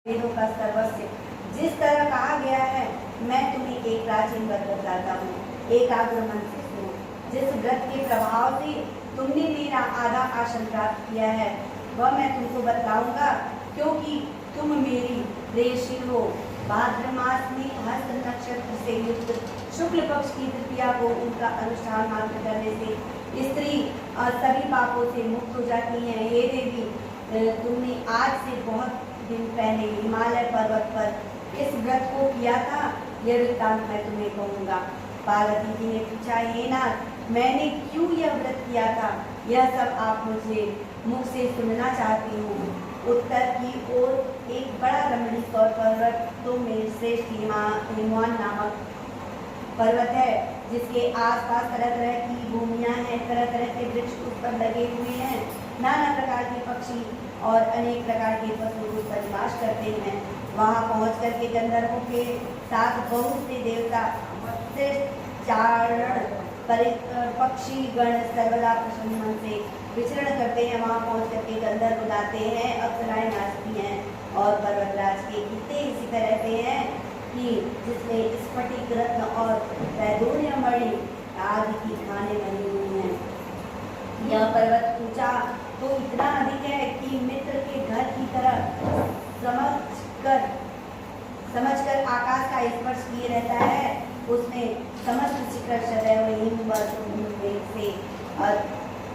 वेदों का सर्वस्व। जिस तरह कहा गया है, मैं तुम्हें एक प्राचीन व्रत बतलाता हूँ, एकाग्र मन से सुनो। जिस व्रत के प्रभाव से तुमने मेरा आधा आसन प्राप्त किया है, वह मैं तुमको बतलाऊंगा, क्योंकि तुम मेरी प्रेयसी हो। भाद्र मास में हस्त नक्षत्र से युक्त शुक्ल पक्ष की तृतीया को उनका अनुष्ठान मात्र करने से स्त्री सभी पापों से मुक्त हो जाती है। हे देवी, तुमने आज से बहुत दिन पहले हिमालय पर्वत पर इस व्रत को किया था, यह वृत्तांत मैं तुम्हें कहूँगा। पार्वती जी ने पूछा, हे नाथ, मैंने क्यों यह व्रत किया था, यह सब आप मुझे मुख से सुनना चाहती हूँ। उत्तर की ओर एक बड़ा रमणीक और पर्वत तो मेरे श्रेष्ठ हिमवान नामक पर्वत है, जिसके आसपास तरह तरह की भूमियाँ हैं, तरह तरह के वृक्ष उस पर लगे हुए हैं, नाना प्रकार के पक्षी और अनेक प्रकार के पशु उस पर निवास करते हैं। वहाँ पहुँच करके गंधर्वों के साथ बहुत से देवता चारण पक्षी गण सर्वदा प्रसन्न मन से विचरण करते हैं। वहाँ पहुँच करके गंधर्व गाते हैं, अप्सराएं नाचती हैं और पर्वतराज के इतने शिखर रहते हैं कि जिसमें स्फटिक रत्न और वैदूर्य मणि आदि की खाने बनी हुई हैं। यह पर्वत ऊंचा तो इतना अधिक है कि मित्र के घर की तरह समझकर आकाश का स्पर्श किए रहता है। उसमें समस्त शिखर सदैव हिमवर्षों से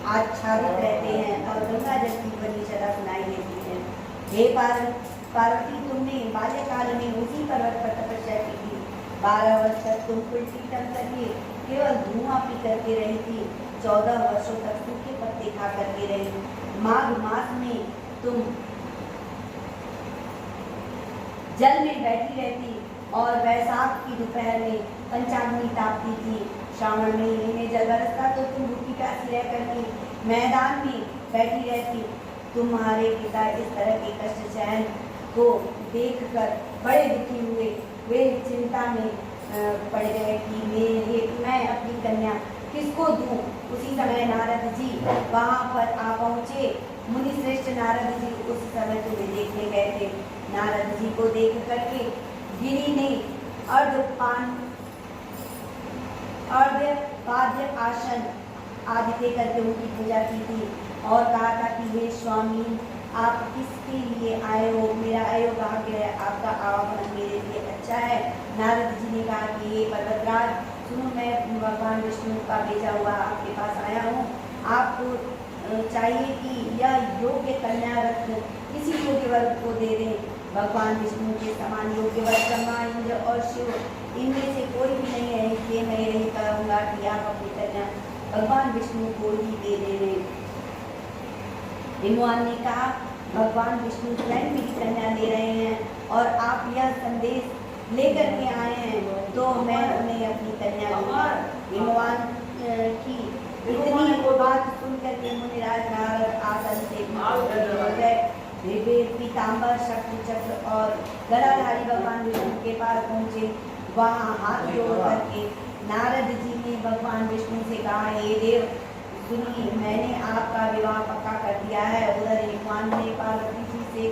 आच्छादित रहते हैं और गंगा जल की बनी सदा सुनाई देती है। हे पार्वती, तुमने बाल्यकाल में उसी पर्वत पर तपस्या की थी। 12 वर्ष तक तुम उल्टी टंग करके केवल धुआं पी करके रही थी। 14 वर्षों तक सूखे पत्ते खा करके रही। माघ मास में तुम जल में बैठी रहती और वैशाख की दोपहर में पंचाग्नि तापती थी। श्रावण महीने में जल बरसता तो तुम भूखी प्यासी रह करके मैदान में बैठी रहती। तुम्हारे पिता इस तरह के कष्ट सहन को देखकर बड़े दुखी हुए। वे चिंता में पड़ गए कि मैं अपनी कन्या किसको दूं। उसी समय नारद जी वहाँ पर आ पहुँचे। मुनि श्रेष्ठ नारद जी उस समय तुम्हें देखने गए थे। नारद जी को देख करके गिरी ने अर्घ्य आसन आदि दे करके उनकी पूजा की थी और कहा था कि हे स्वामी, आप किसके लिए आए हो, मेरा अयोभाग्य है, आपका आवागमन मेरे लिए अच्छा है। नारद जी ने कहा कि हे पर्वतराज, सुनो, मैं भगवान विष्णु का भेजा हुआ आपके पास आया हूँ। आपको चाहिए कि यह योग्य कन्या रत्न किसी योग्य वर को दे दें। भगवान विष्णु के समान योग्य वर ब्रह्मा, इंद्र और शिव इनमें से कोई भी नहीं है, इसलिए मैं यही कहूँगा कि आप अपनी कन्या भगवान विष्णु को ही दे देंगे। हिमवान ने कहा, भगवान विष्णु स्वयं मेरी कन्या दे रहे हैं और आप यह संदेश लेकर के आए हैं, तो मैं उन्हें अपनी कन्या दूंगा। हिमवान की इतनी बात सुनकर के मुनिराज नारद आसन से पीताम्बर शक्ति चक्र और गदाधारी भगवान विष्णु के पास पहुँचे। वहाँ हाथ जोड़ करके नारद जी ने भगवान विष्णु से कहा, हे देव, सुनिए, मैंने आपका विवाह पक्का कर दिया है। उधर हिमवान ने पार्वती जी से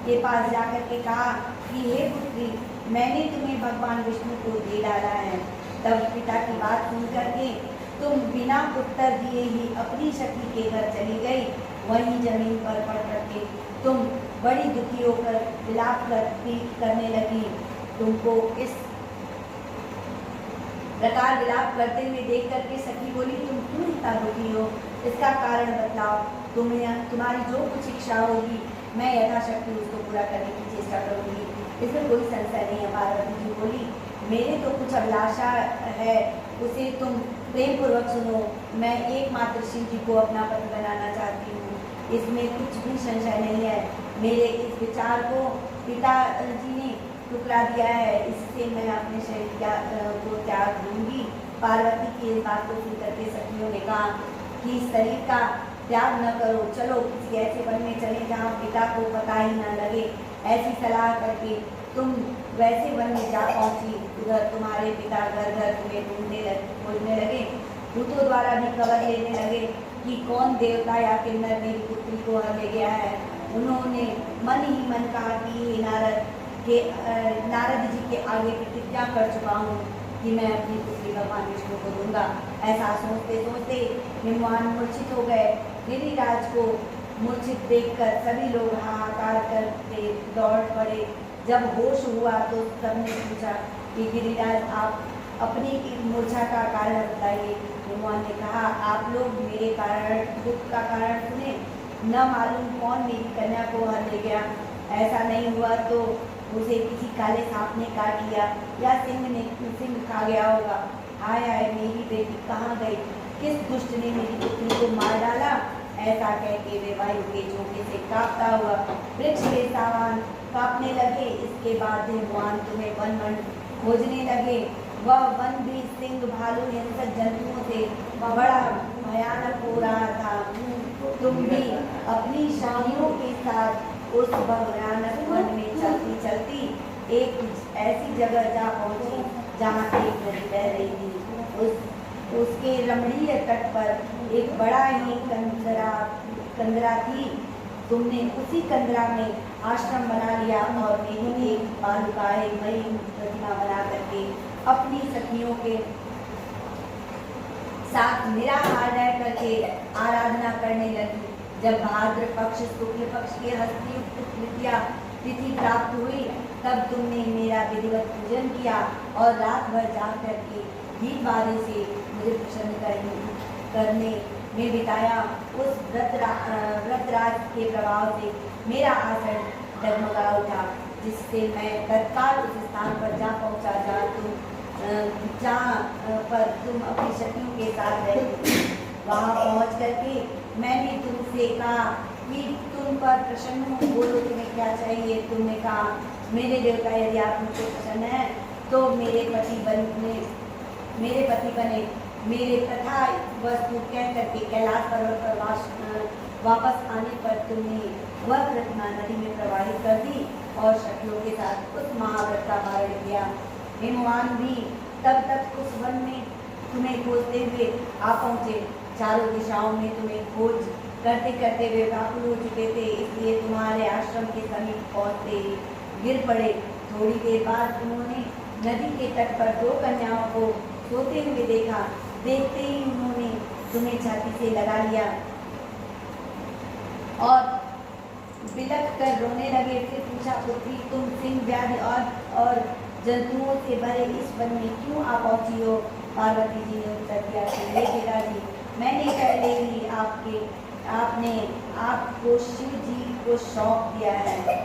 के पास जाकर के कहा कि हे पुत्री, मैंने तुम्हें भगवान विष्णु को दे डाला है। तब पिता की बात सुन करके तुम बिना उत्तर दिए ही अपनी सखी के घर चली गई। वहीं जमीन पर पड़ करके तुम बड़ी दुखी होकर विलाप करने लगी। तुमको इस प्रकार विलाप करते हुए देख करके सखी बोली, तुम क्यों इतना दुखी हो, इसका कारण बतलाओ। तुम्हारी जो कुछ इच्छा होगी मैं यथाशक्ति उसको पूरा करने की चेष्टा करूंगी, इसमें कोई संशय नहीं है। पार्वती जी बोली, मेरे तो कुछ अभिलाषा है, उसे तुम प्रेम पूर्वक सुनो। मैं एकमात्र शिव जी को अपना पति बनाना चाहती हूँ, इसमें कुछ भी संशय नहीं है। मेरे इस विचार को पिताजी ने ठुकरा दिया है, इससे मैं अपने शरीर को त्याग दूंगी। पार्वती की इस बात को सुन करके सखियों ने कहा कि शरीर का त्याग न करो, चलो किसी ऐसे वन में चले जहाँ पिता को पता ही न लगे। ऐसी सलाह करके तुम वैसे वन में जा पहुँची। उधर तुम्हारे पिता घर घर तुम्हें खोजने लगे। दूतों द्वारा भी खबर लेने लगे कि कौन देवता या किन्नर मेरी पुत्री को हर ले गया है। उन्होंने मन ही मन कहा कि हे नारद, कि नारद जी के आगे प्रतिज्ञा कर चुका हूँ कि मैं अपनी पुत्री भगवान विष्णु को दूंगा। ऐसा सोचते सोचते हिमवान मूर्छित हो गए। गिरिराज को मूर्छित देखकर सभी लोग हाहाकार करते दौड़ पड़े। जब होश हुआ तो सबने पूछा कि गिरिराज आप अपनी मूर्छा का कारण बताइए। हिमवान ने कहा आप लोग मेरे कारण दुख का कारण सुने, न मालूम कौन मेरी कन्या को हर ले गया। ऐसा नहीं हुआ तो उसे किसी काले सांप ने काट लिया या सिंह खा गया होगा। हाय हाय मेरी बेटी कहाँ गई, किस दुष्ट ने मेरी पुत्री को मार डाला। ऐसा कह के वे वायु के झोंके से कांपता हुआ वृक्ष के सामान कांपने लगे। इसके बाद हिमवान तुम्हें वन वन खोजने लगे। वह वन भी सिंह भालू हिंसक जंतुओं से बड़ा भयानक हो रहा था। तुम भी अपनी शाहियों के साथ उस भयानक वन में चलती चलती एक ऐसी जगह जा पहुंची जहाँ एक नदी बह रही थी। उसके रमणीय तट पर एक बड़ा ही कंदरा थी। तुमने उसी कंदरा में आश्रम बना लिया और मेरी एक बालुकाए मई प्रतिमा बना करके अपनी सखियों के साथ निराहार रह करके आराधना करने लगी। जब भाद्र पक्ष शुक्ल पक्ष के हस्ती तृतीया तिथि प्राप्त हुई तब तुमने मेरा विधिवत पूजन किया और रात भर जाग करके गीत बारी से मुझे प्रसन्न करने में बिताया। उस व्रतराज के प्रभाव से मेरा आसन डगमगा उठा, जिससे मैं तत्काल उस स्थान पर जा पहुंचा जहाँ पर तुम अपनी शक्तियों के साथ रहते। वहाँ पहुँच करके मैंने तुमसे कहा कि तुम पर प्रसन्न हो, बोलो तुम्हें क्या चाहिए। तुमने कहा मेरे देवता यदि आप मुझसे प्रसन्न हैं तो मेरे पति बने। मेरे तथा वस्तु कह करके कैलाश पर्वत पर वापस आने पर तुमने वह प्रतिमा नदी में प्रवाहित कर दी और शक्तियों के साथ उस महाव्रत का पारण किया। हिमवान भी तब तक उस वन में तुम्हें खोजते हुए आ पहुँचे। चारों दिशाओं में तुम्हें खोज करते करते वे व्याकुल हो चुके थे, इसलिए तुम्हारे आश्रम के समीप पहुँचते ही गिर पड़े। थोड़ी देर बाद उन्होंने नदी के तट पर दो कन्याओं को सोते हुए देखा। देखते ही उन्होंने तुम्हें छाती से लगा लिया और बिलख कर रोने लगे। फिर पूछा पुत्री तुम सिंह व्याधि और जंतुओं से भरे इस वन में क्यों आ पहुंची हो। पार्वती जी ने उत्तर दिया कि पिताजी मैंने पहले ही आपको शिव जी को सौंप दिया है।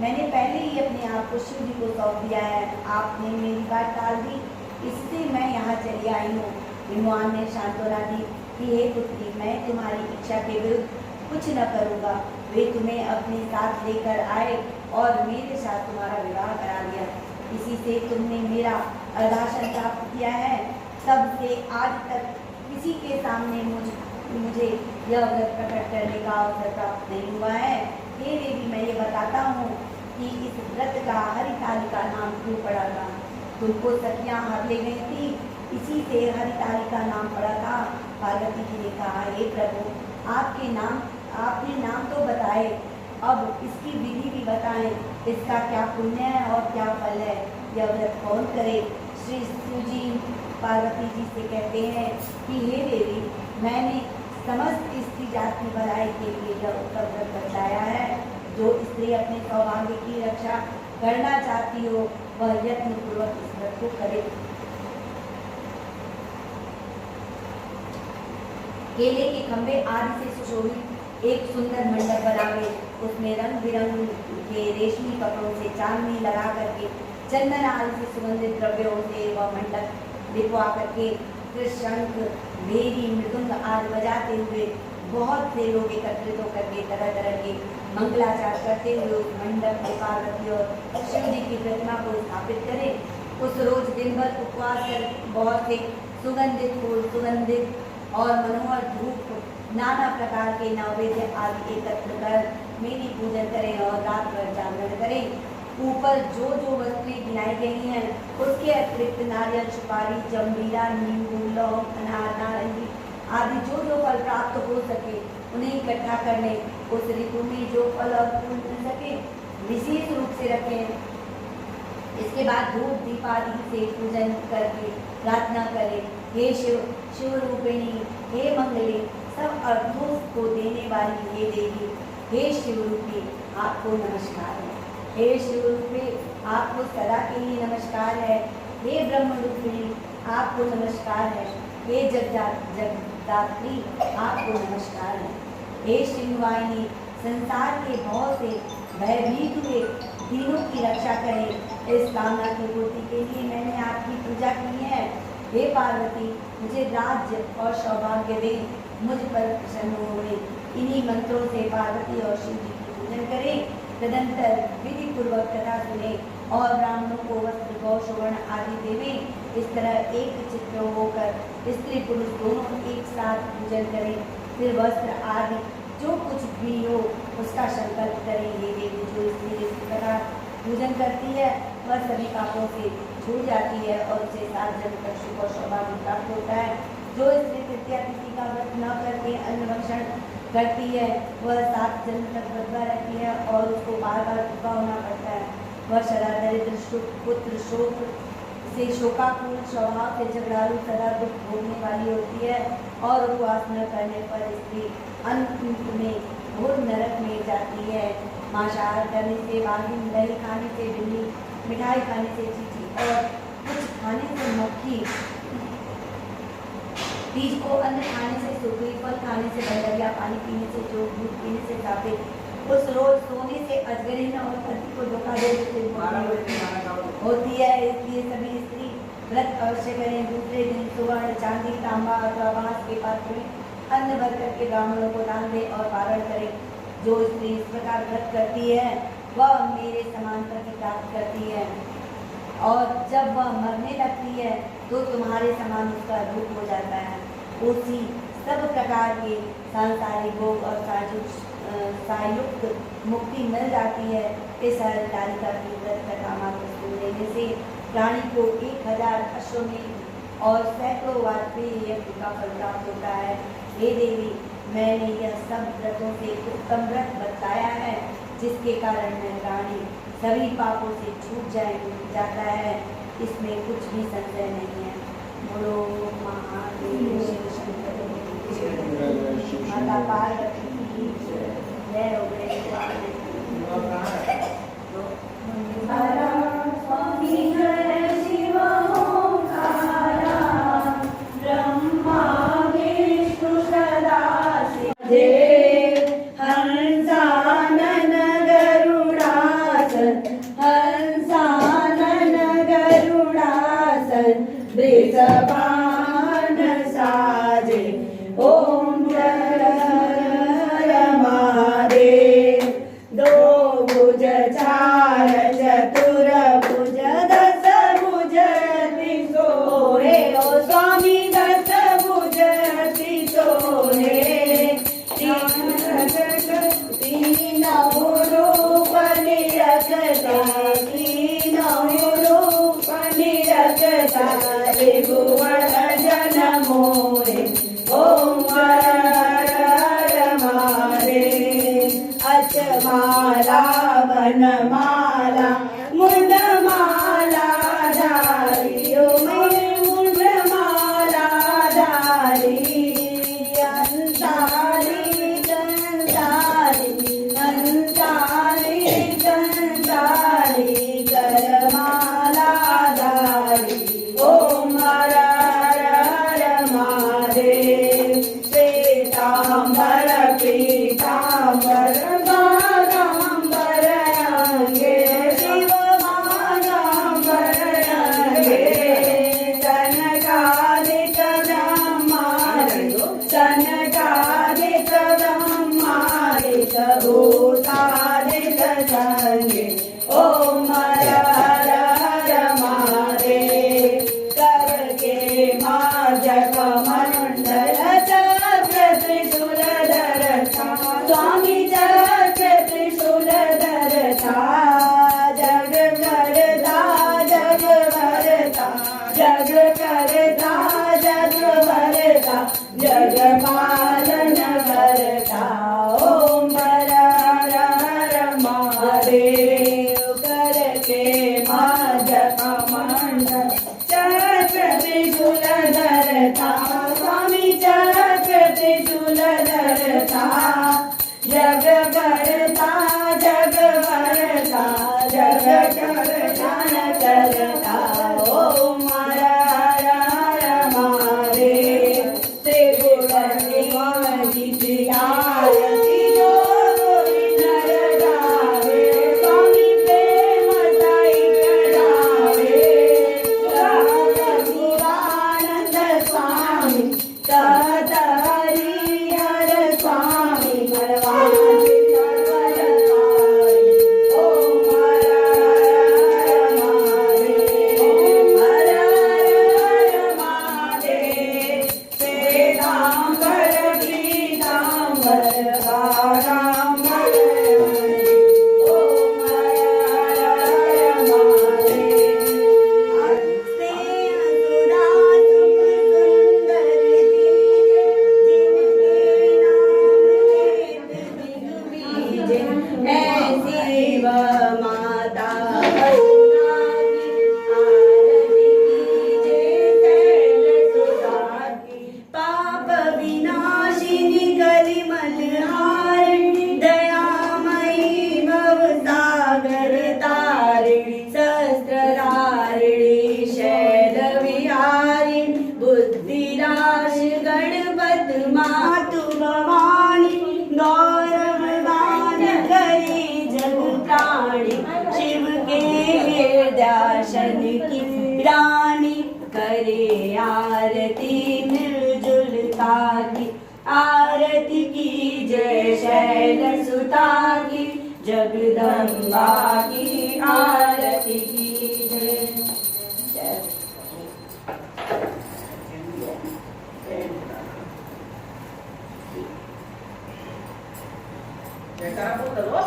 मैंने पहले ही अपने आप को शिव जी को सौंप दिया है। आपने मेरी बात टाल दी, इससे मैं यहाँ चली आई हूँ। हिमवान ने सांत्वना दी कि हे पुत्री मैं तुम्हारी इच्छा के विरुद्ध कुछ न करूँगा। वे तुम्हें अपने साथ लेकर आए और मेरे साथ तुम्हारा विवाह करा दिया। इसी से तुमने मेरा अर्धासन प्राप्त किया है। तब से आज तक किसी के सामने मुझे यह व्रत प्रकट करने का अवसर प्राप्त नहीं हुआ है। हे देवी मैं ये बताता हूँ कि इस व्रत का हरितालिका नाम क्यों पड़ा था। तुमको सखियाँ हाथ ले गई थी, इसी से हरितालिका नाम पड़ा था। पार्वती जी ने कहा हे प्रभु आपने नाम तो बताए, अब इसकी विधि भी बताएं। इसका क्या पुण्य है और क्या फल है, यह व्रत कौन करे। श्री शिव जी पार्वती जी से कहते हैं कि हे देवी मैंने समस्त स्त्री जाति की भलाई के लिए यह उत्तम व्रत बताया है। जो स्त्री अपने सौभाग्य की रक्षा करना चाहती हो वह यत्न पूर्वक इस व्रत को करे। केले के खंभे आदि से सुशोभित एक सुंदर मंडप बनावे, उसमें रंग बिरंग के रेशमी कपड़ों से चांदनी लगा करके चंदन आदि से सुगंधित द्रव्यों से वह मंडप लिपवा करके शंख भेरी मृदुंग आदि बजाते हुए बहुत से लोग एकत्रित होकर के तरह तरह के मंगलाचार करते हुए उस मंडप में पार्वती और शिव जी की प्रतिमा को स्थापित करें। उस रोज दिन भर उपवास कर बहुत से सुगंधित फूल सुगंधित और मनोहर धूप नाना प्रकार के नैवेद्य आदि एकत्र कर मेरी पूजन करें और रात भर जागरण करें। ऊपर जो जो वस्तुएं गिनाई गई हैं उसके अतिरिक्त नारियल सुपारी जंबीरा नींबू लौंग अनार नारंगी आदि जो जो फल प्राप्त हो सके उन्हें इकट्ठा करने। उस ऋतु में जो फल और फूल मिल सके विशेष रूप से रखें। इसके बाद धूप दीप आदि से पूजन करके प्रार्थना करें। हे शिव, शिव रूपिणी, हे मंगले, सब अर्थों को देने वाली हे देवी, हे शिव रूपी, आपको नमस्कार है। हे शिव रूपी, आपको सदा के लिए नमस्कार है। हे ब्रह्म रूपिणी, आपको नमस्कार है। हे जगदात्री, आपको नमस्कार है। हे शिववाहिनी, संसार के बहुत से भयभीत हुए दीनों की रक्षा करें। इस कामना की पूर्ति के लिए मैंने आपकी पूजा की है। हे पार्वती, मुझे राज्य और सौभाग्य दे, मुझ पर प्रसन्न होवे। इन्हीं मंत्रों से पार्वती और शिव जी की पूजन करें। तदंतर विधि पूर्वक कथा सुने और ब्राह्मणों को वस्त्र गौ सुवर्ण आदि देवें। इस तरह एक चित्र होकर स्त्री पुरुष दोनों एक साथ पूजन करें। फिर वस्त्र आदि जो कुछ भी हो उसका संकल्प करें। ये देवी, जो स्त्री इस प्रकार पूजन करती है वह सभी पापों से छूट जाती है और उसे 7 जन्म तक सुख और सौभाग्य प्राप्त होता है। जो स्त्री तृतीया तिथि का व्रत न करके अन्न भक्षण करती है वह 7 जन्म तक व्रत रहती है और उसको बार बार भूखा होना पड़ता है। वह सदा दरिद्र, पुत्र शोक से शोकाकुल, स्वभाव से झगड़ालू, सदा दुख भोगने वाली होती है और उपवास न करने पर स्त्री अंत में घोर नरक में जाती है। मांसाहार करने से बाघिन, दही खाने से बिल्ली, मिठाई खाने से चींटी और कुछ खाने से मक्खी, बीज को अन्न खाने से सुखी, फल खाने से बंदरिया, पानी पीने से चोर, दूध पीने से सापे, उस रोज सोने से अजगरीन और पति को धोखा देने से होती है। इसलिए सभी स्त्री व्रत अवश्य करें। दूसरे दिन सुवर्ण, चांदी, तांबा अथवा बांस के पात्र में अन्न भर करके ब्राह्मणों को दान दे और पारण करें। जो स्त्री इस प्रकार व्रत करती है वह मेरे समान पति प्राप्त करती है और जब वह मरने लगती है तो तुम्हारे समान उसका रूप हो जाता है। उसी सब प्रकार के सांसारिक भोग और सायुक्त मुक्ति मिल जाती है। इस हरितालिका की व्रत कथा मात्र सुन लेने से प्राणी को 1000 अश्वमेध और सैकड़ों वाजपेयी यज्ञ का फल प्राप्त होता है। हे देवी, मैंने यह सब व्रतों से उत्तम व्रत बताया है जिसके कारण मैं प्राणी सभी पापों से छूट जाता है। इसमें कुछ भी संशय नहीं है। बोलो महादेव शिव शंकर माता पार्वती की जय हो गए। वृषभान साजे ओम महादेव। दो भुज चार चतुर भुज 10 भुज त्रिशूले ओ स्वामी 10 भुज त्रिशूले। तीन रूप निरखता, तीन रूप निरखता त्रिभुवन जन मोरे ओम महादेव। अचमाला वनमाला मुंडमाला धारी ओ मैं मुंडमाला धारी। अंतारी कंतारी अंतारी कंतारी करमाला धारी ओम हरा मध्य कमंडल चक्र त्रिशूल धरता स्वामी चक्र त्रिशूल धरता जग करता जग करता जग करता करता ओम हर हर हर महादेव श्री गुरुदेव की आरती जो कोई नर गावे स्वामी प्रेम साई करावे शिवानंद स्वामी कहत हरि हर स्वामी परवासी सर्वर पाई ओम हर हर महादेव ओम हर हर महादेव श्वेतांबर पीतांबर बारांबर ओम हर हर महादेव हस्ते सुधा सुख सुंदर जिनके नाम ऐसी व माता पाप विनाशिनी कलिमलहारिणी दयामयी भवसागर तारिणी सहस्रधारिणी शैलविहारिणी बुद्धिराशि गणपत मातु भवानी गौरव गान करी जग प्राणी शिव के दर्शन की रानी करे आरती निर्जुल की आरती की जय शैल सुता की जगदम्बा की आरती की जय जयकारा बोलो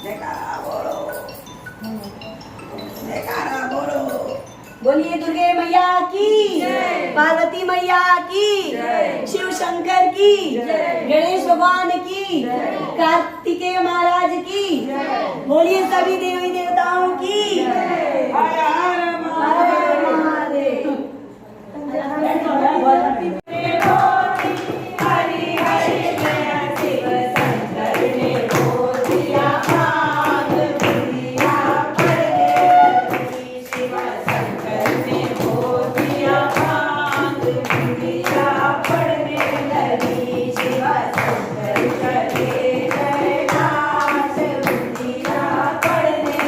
जयकारा बोलो बोलिए दुर्गे मैया की पार्वती मैया की शिव शंकर की गणेश भगवान की कार्तिकेय महाराज की बोलिए सभी देवी देवताओं की हर हर महादेव हरि हरि जय शिव शंकर ने बोल दिया भाग दिया शिव शंकर ने बोल दिया भाग दिया पढ़ने लगी शिव शंकर करे जयकाश दिया पढ़ने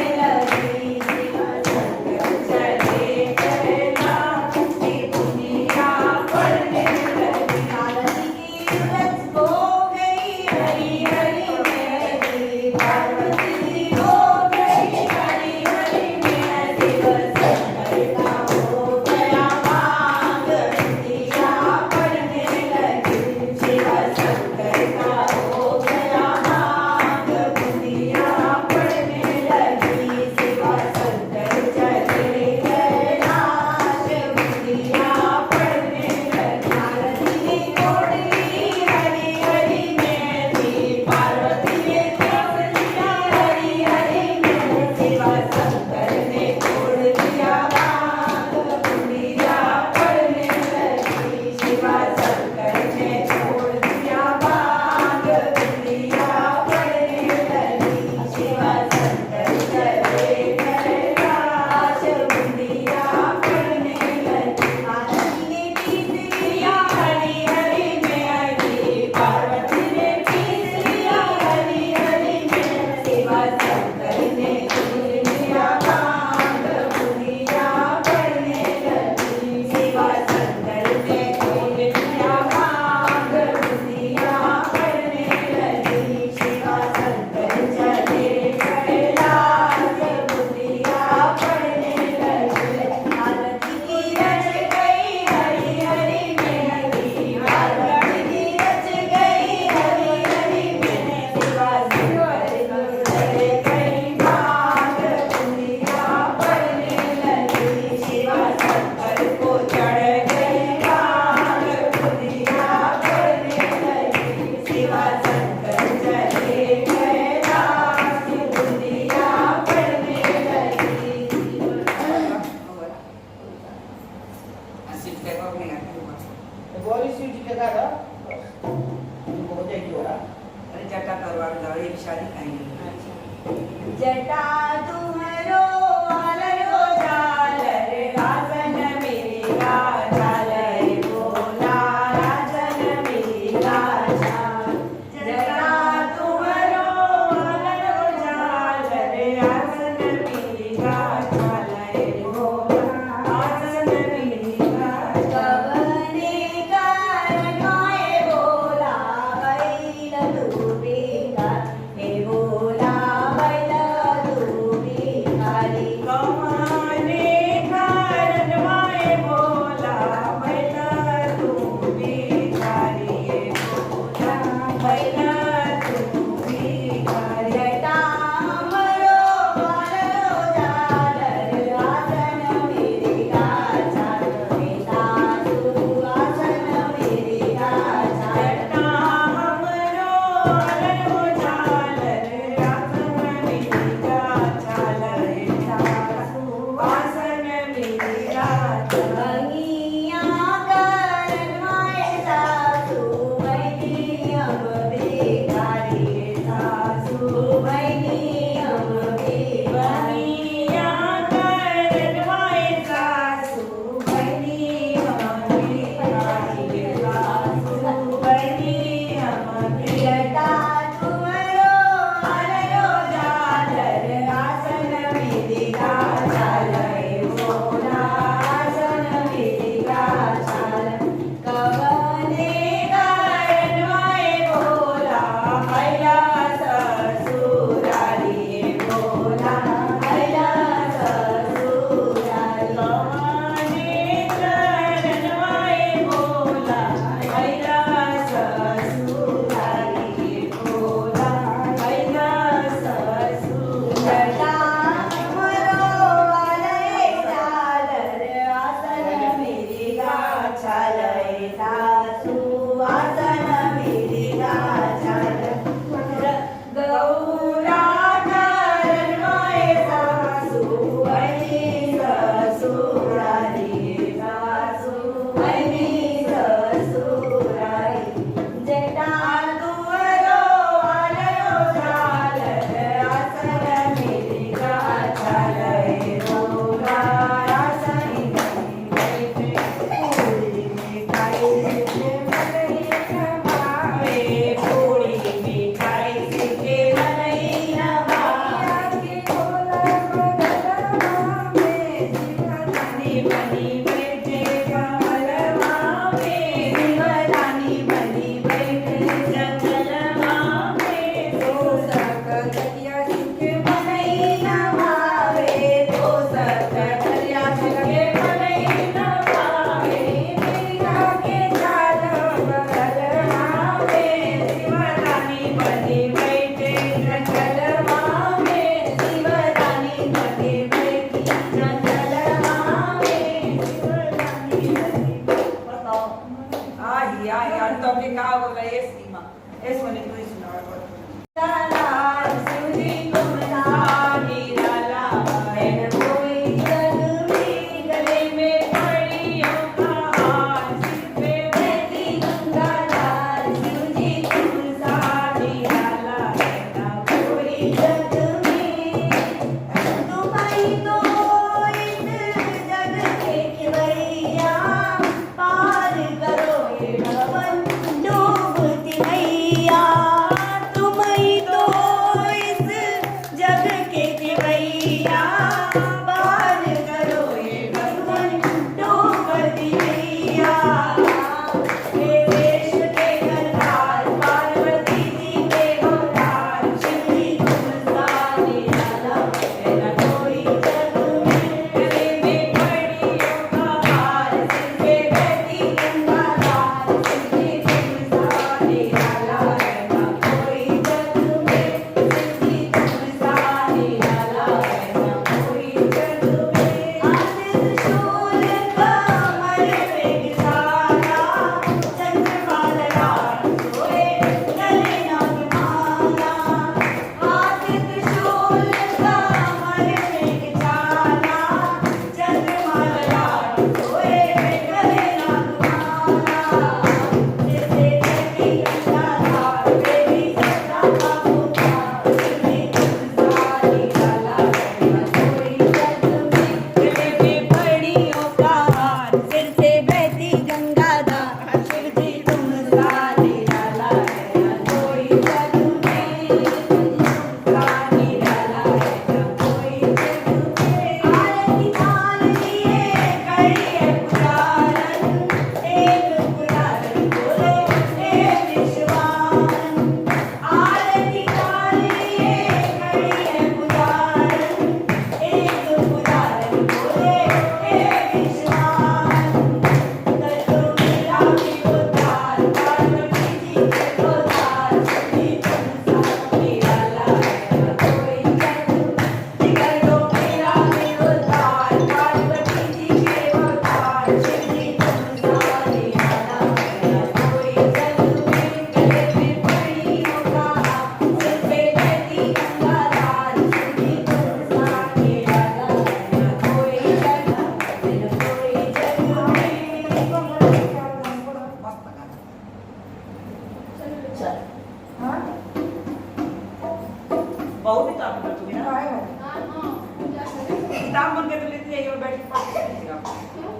किताब बन के तो लेते जाइए और बैठ के पढ़ लीजिएगा।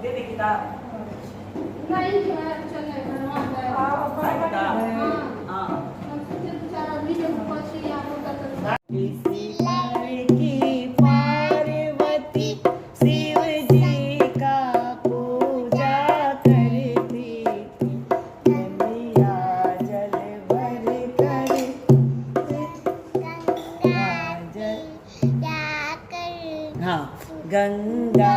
दे दे किताब। नहीं है चले भगवान है हाँ हम सोचे बेचारा वीडियो पहुंची आप होता तो ऋषि की पार्वती शिव जी का पूजा करती थी गंगा जल भर कर हाँ गंगा